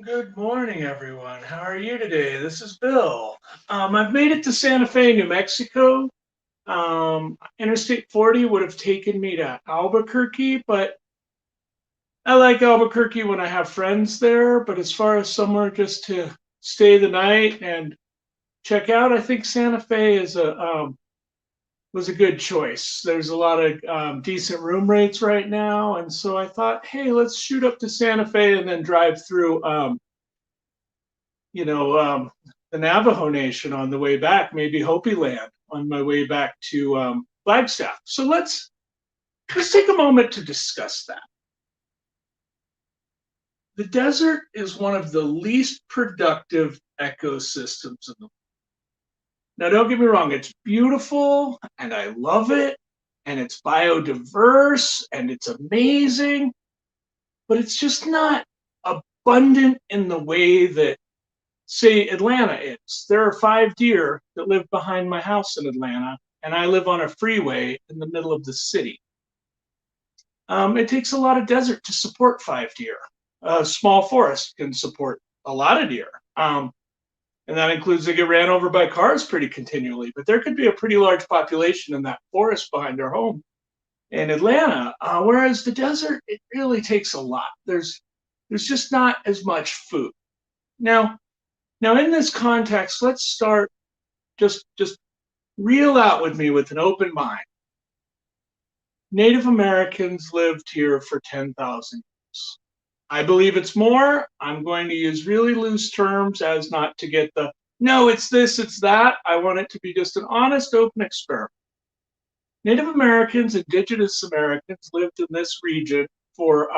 Good morning, everyone. How are you today? This is Bill. I've made it to Santa Fe, New Mexico. Interstate 40 would have taken me to Albuquerque, but I like Albuquerque when I have friends there. But as far as somewhere just to stay the night and check out, I think Santa Fe is a was a good choice. There's a lot of decent room rates right now, and so I thought, hey, let's shoot up to Santa Fe and then drive through you know, the Navajo Nation on the way back, maybe Hopi Land on my way back to Flagstaff. So let's take a moment to discuss that. The desert is one of the least productive ecosystems in the world. Now, don't get me wrong; it's beautiful and I love it, and it's biodiverse and it's amazing, but it's just not abundant in the way that say Atlanta is. There are 5 deer that live behind my house in Atlanta, and I live on a freeway in the middle of the city. It takes a lot of desert to support 5 deer. A small forest can support a lot of deer. And that includes they get ran over by cars pretty continually, but there could be a pretty large population in that forest behind our home in Atlanta. Whereas the desert, it really takes a lot. There's just not as much food. Now, now in this context, let's start just reel out with me with an open mind. Native Americans lived here for 10,000 years. I believe it's more. I'm going to use really loose terms as not to get the no, it's this, it's that. I want it to be just an honest, open experiment. Native Americans, indigenous Americans lived in this region for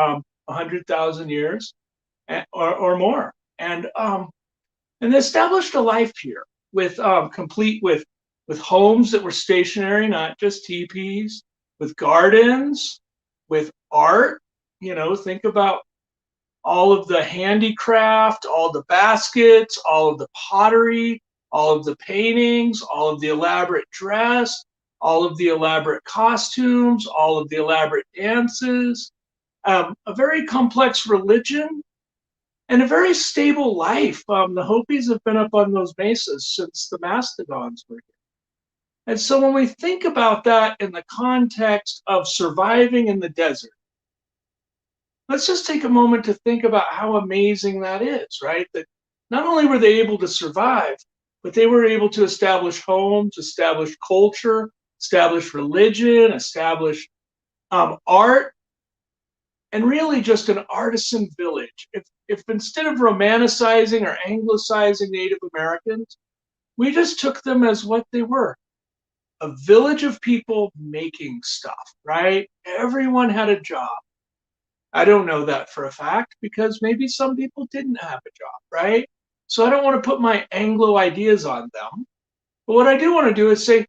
100,000 years or more. And they established a life here with complete with homes that were stationary, not just teepees, with gardens, with art. You know, think about all of the handicraft, all the baskets, all of the pottery, all of the paintings, all of the elaborate dress, all of the elaborate costumes, all of the elaborate dances, a very complex religion, and a very stable life. The Hopis have been up on those mesas since the mastodons were here. And so when we think about that in the context of surviving in the desert, let's just take a moment to think about how amazing that is, right? That not only were they able to survive, but they were able to establish homes, establish culture, establish religion, establish art, and really just an artisan village. If instead of romanticizing or anglicizing Native Americans, we just took them as what they were, a village of people making stuff, right? Everyone had a job. I don't know that for a fact because maybe some people didn't have a job, right? So I don't want to put my Anglo ideas on them. But what I do want to do is say,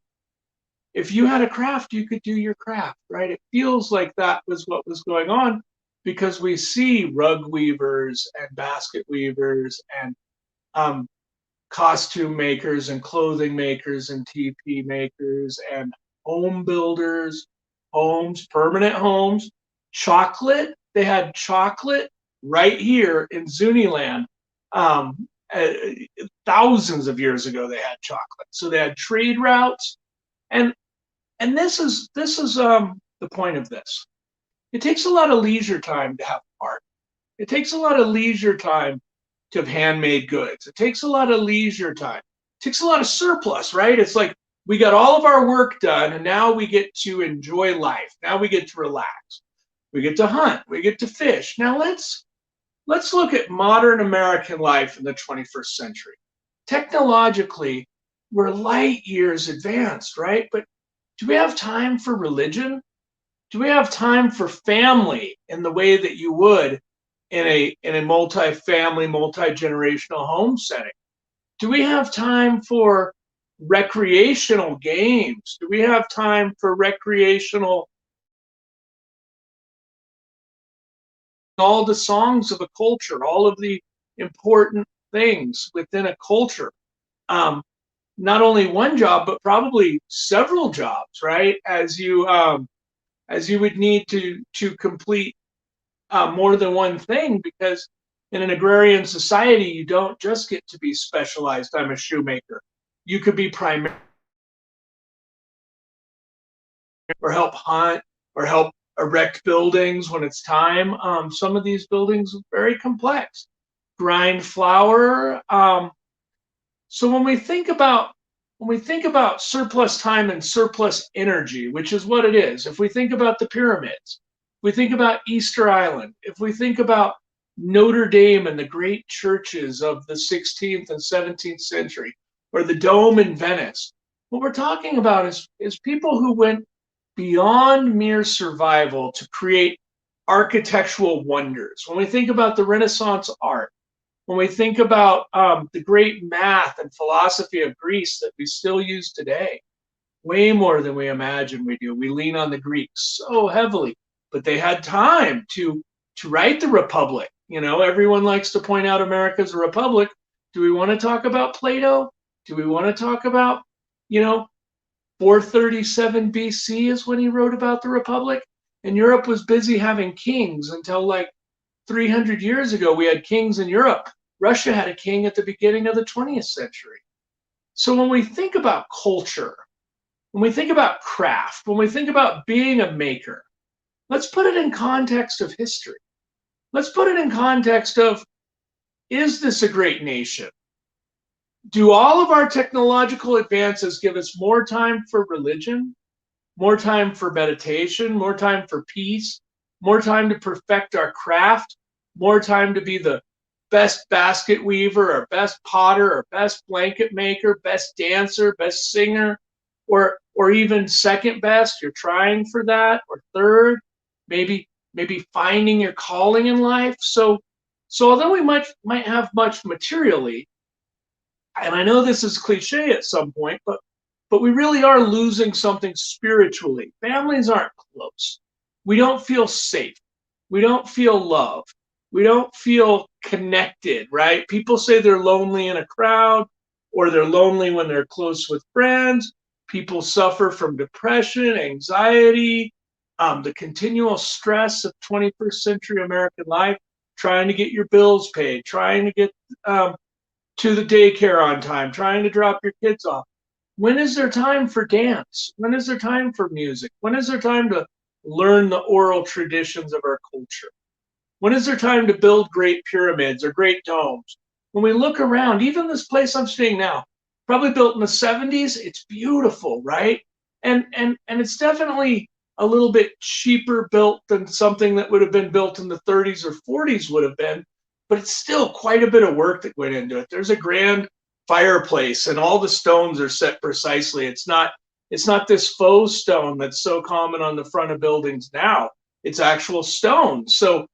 if you had a craft, you could do your craft, right? It feels like that was what was going on because we see rug weavers and basket weavers and um, costume makers and clothing makers and TP makers and home builders, homes, permanent homes, chocolate. They had chocolate right here in Zuniland. Um, uh, Thousands of years ago, they had chocolate. So they had trade routes, and and this is the point of this. It takes a lot of leisure time to have art. It takes a lot of leisure time to have handmade goods. It takes a lot of leisure time. It takes a lot of surplus, right? It's like we got all of our work done and now we get to enjoy life. Now we get to relax. We get to hunt. We get to fish. Now let's look at modern American life in the 21st century. Technologically, we're light years advanced, right? But do we have time for religion? Do we have time for family in the way that you would in a multi-family, multi-generational home setting? Do we have time for recreational games? Do we have time for recreational all the songs of a culture, all of the important things within a culture? Um, Not only one job, but probably several jobs, right? As you would need to complete more than one thing because In an agrarian society, you don't just get to be specialized. I'm a shoemaker. You could be primary or help hunt or help erect buildings when it's time. Some of these buildings are very complex. Grind flour. So when we think about surplus time and surplus energy, which is what it is, if we think about the pyramids, if we think about Easter Island, if we think about Notre Dame and the great churches of the 16th and 17th century, or the Dome in Venice, what we're talking about is people who went beyond mere survival to create architectural wonders. When we think about the Renaissance art, when we think about the great math and philosophy of Greece that we still use today, way more than we imagine we do. We lean on the Greeks so heavily, but they had time to write the Republic. You know, everyone likes to point out America's a republic. Do we want to talk about Plato? Do we want to talk about, you know, 437 BC is when he wrote about the Republic? And Europe was busy having kings until like 300 years ago. We had kings in Europe. Russia had a king at the beginning of the 20th century. So when we think about culture, when we think about craft, when we think about being a maker, let's put it in context of history. Let's put it in context of, is this a great nation? Do all of our technological advances give us more time for religion, more time for meditation, more time for peace, more time to perfect our craft, more time to be the best basket weaver or best potter or best blanket maker, best dancer, best singer, or even second best? You're trying for that, or third, maybe finding your calling in life. So although we might have much materially, and I know this is cliche at some point, but we really are losing something spiritually. Families aren't close. We don't feel safe. We don't feel love. We don't feel connected, right? People say they're lonely in a crowd, or they're lonely when they're close with friends. People suffer from depression, anxiety, the continual stress of 21st century American life, trying to get your bills paid, trying to get to the daycare on time, trying to drop your kids off. When is there time for dance? When is there time for music? When is there time to learn the oral traditions of our culture? When is there time to build great pyramids or great domes? When we look around, even this place I'm staying now, probably built in the 70s, it's beautiful, right? And it's definitely a little bit cheaper built than something that would have been built in the 30s or 40s would have been, but it's still quite a bit of work that went into it. There's a grand fireplace and all the stones are set precisely. It's not this faux stone that's so common on the front of buildings now. It's actual stone. So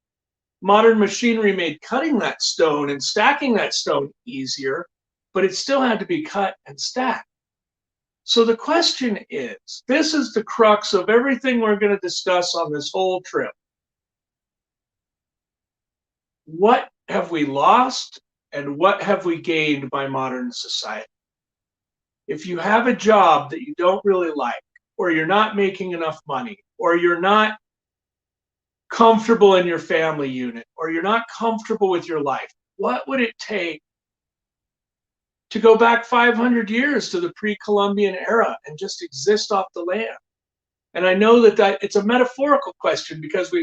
modern machinery made cutting that stone and stacking that stone easier, but it still had to be cut and stacked. So the question is, this is the crux of everything we're going to discuss on this whole trip. What have we lost and what have we gained by modern society? If you have a job that you don't really like, or you're not making enough money, or you're not comfortable in your family unit, or you're not comfortable with your life, what would it take to go back 500 years to the pre-Columbian era and just exist off the land? And I know that it's a metaphorical question because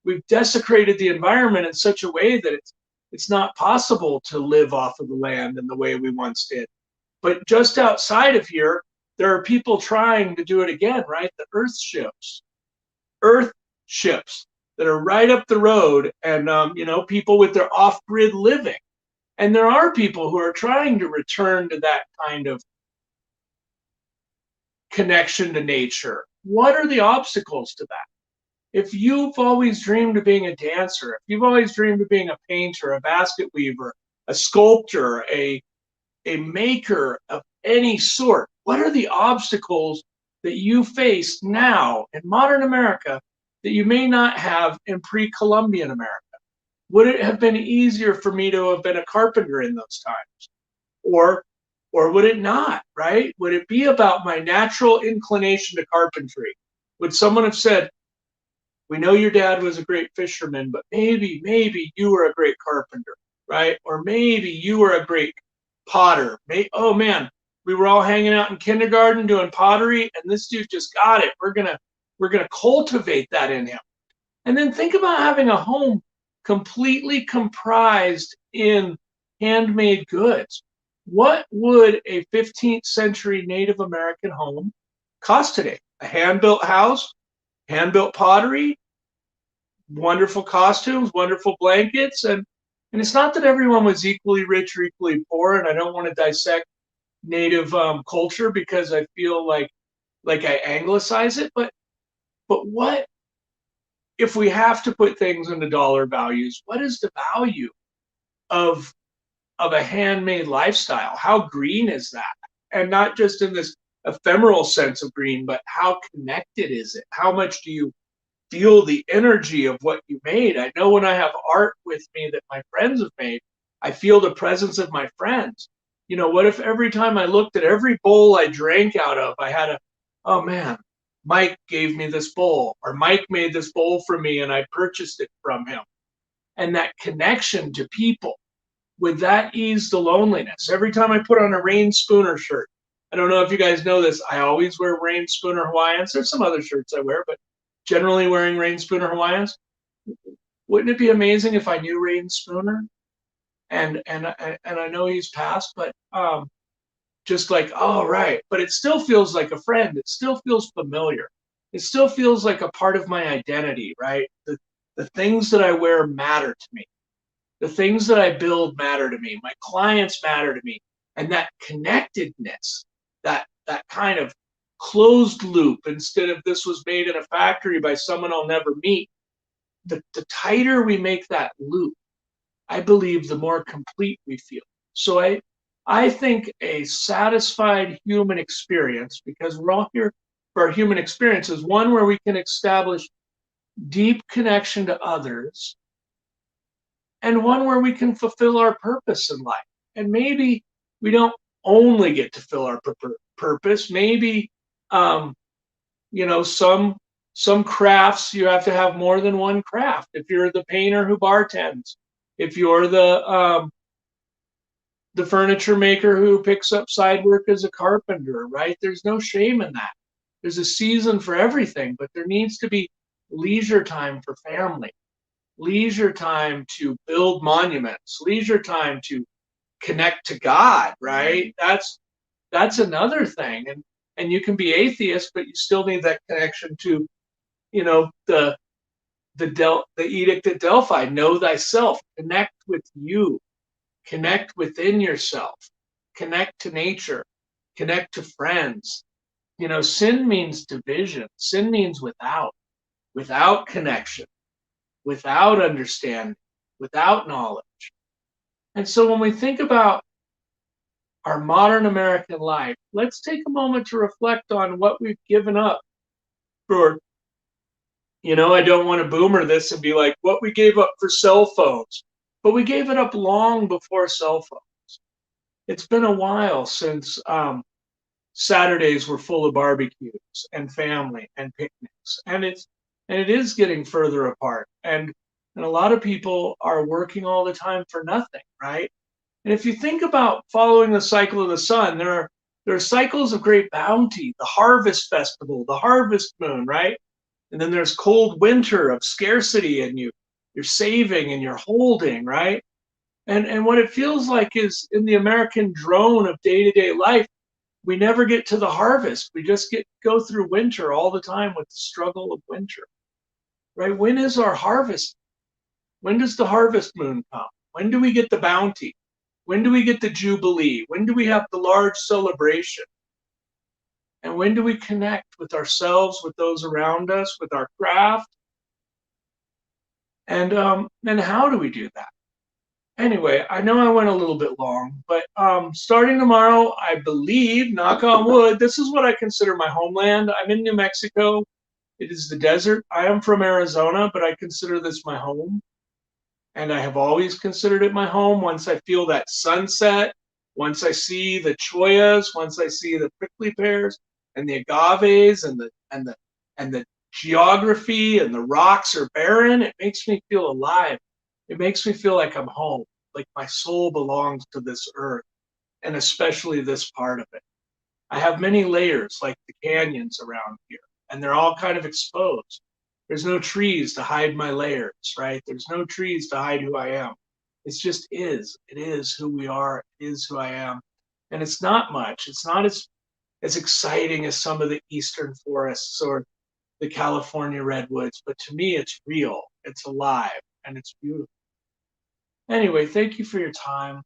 we've desecrated the environment in such a way that it's not possible to live off of the land in the way we once did. But just outside of here, there are people trying to do it again, right? The earth ships that are right up the road, and people with their off-grid living. And there are people who are trying to return to that kind of connection to nature. What are the obstacles to that? If you've always dreamed of being a dancer, if you've always dreamed of being a painter, a basket weaver, a sculptor, a maker of any sort, what are the obstacles that you face now in modern America that you may not have in pre-Columbian America? Would it have been easier for me to have been a carpenter in those times? Or would it not, right? Would it be about my natural inclination to carpentry? Would someone have said, we know your dad was a great fisherman, but maybe you were a great carpenter? right? Or maybe you were a great potter. Oh man, we were all hanging out in kindergarten doing pottery, and this dude just got it. We're gonna cultivate that in him. And then think about having a home completely comprised in handmade goods. What would a 15th century Native American home cost today? A hand-built house, hand-built pottery, wonderful costumes, wonderful blankets, and it's not that everyone was equally rich or equally poor, and I don't want to dissect Native culture because I feel like I anglicize it, but what if we have to put things into dollar values? What is the value of a handmade lifestyle? How green is that? And not just in this ephemeral sense of green, but how connected is it? How much do you feel the energy of what you made? I know when I have art with me that my friends have made, I feel the presence of my friends. What if every time I looked at every bowl I drank out of, I had oh man, Mike gave me this bowl, or Mike made this bowl for me and I purchased it from him. And that connection to people, would that ease the loneliness? Every time I put on a Rain Spooner shirt, I don't know if you guys know this, I always wear Rain Spooner Hawaiians. There's some other shirts I wear, but generally wearing Rain Spooner Hawaiians. Wouldn't it be amazing if I knew Rain Spooner? And I know he's passed, but just like, oh right, but it still feels like a friend. It still feels familiar. It still feels like a part of my identity, right? The things that I wear matter to me. The things that I build matter to me. My clients matter to me. And that connectedness, that kind of closed loop, instead of this was made in a factory by someone I'll never meet, the tighter we make that loop, I believe the more complete we feel. So I think a satisfied human experience, because we're all here for our human experience, is one where we can establish deep connection to others, and one where we can fulfill our purpose in life. And maybe we don't only get to fill our purpose. Maybe some crafts you have to have more than one craft. If you're the painter who bartends, if you're the furniture maker who picks up side work as a carpenter, right? There's no shame in that. There's a season for everything, but there needs to be leisure time for family, leisure time to build monuments, leisure time to connect to God, right? That's another thing. And you can be atheist, but you still need that connection to, the edict at Delphi, know thyself, connect with you, connect within yourself, connect to nature, connect to friends. Sin means division. Sin means without connection, without understanding, without knowledge. And so when we think about our modern American life, let's take a moment to reflect on what we've given up for, I don't want to boomer this and be like, what we gave up for cell phones, but we gave it up long before cell phones. It's been a while since Saturdays were full of barbecues and family and picnics, and it is getting further apart. And a lot of people are working all the time for nothing, right? And if you think about following the cycle of the sun, there are cycles of great bounty, the harvest festival, the harvest moon, right? And then there's cold winter of scarcity, and you're saving and you're holding, right? And what it feels like is, in the American drone of day-to-day life, we never get to the harvest. We just go through winter all the time with the struggle of winter, right? When is our harvest? When does the harvest moon come? When do we get the bounty? When do we get the jubilee? When do we have the large celebration? And when do we connect with ourselves, with those around us, with our craft? And how do we do that? Anyway, I know I went a little bit long, but starting tomorrow, I believe, knock on wood, this is what I consider my homeland. I'm in New Mexico. It is the desert. I am from Arizona, but I consider this my home. And I have always considered it my home. Once I feel that sunset, once I see the choyas, once I see the prickly pears and the agaves and the geography and the rocks are barren, it makes me feel alive. It makes me feel like I'm home. Like my soul belongs to this earth, and especially this part of it. I have many layers, like the canyons around here, and they're all kind of exposed. There's no trees to hide my layers, right? There's no trees to hide who I am. It just is. It is who we are. It is who I am. And it's not much. It's not as exciting as some of the eastern forests or the California redwoods, but to me, it's real. It's alive, and it's beautiful. Anyway, thank you for your time.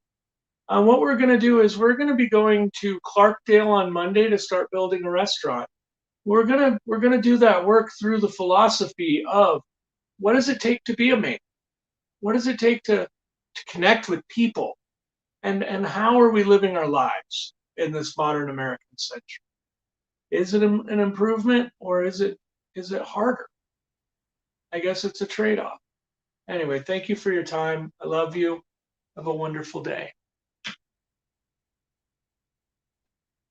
What we're going to do is we're going to be going to Clarkdale on Monday to start building a restaurant. We're gonna do that work through the philosophy of what does it take to be a man? What does it take to connect with people? And how are we living our lives in this modern American century? Is it an improvement, or is it harder? I guess it's a trade-off. Anyway, thank you for your time. I love you. Have a wonderful day.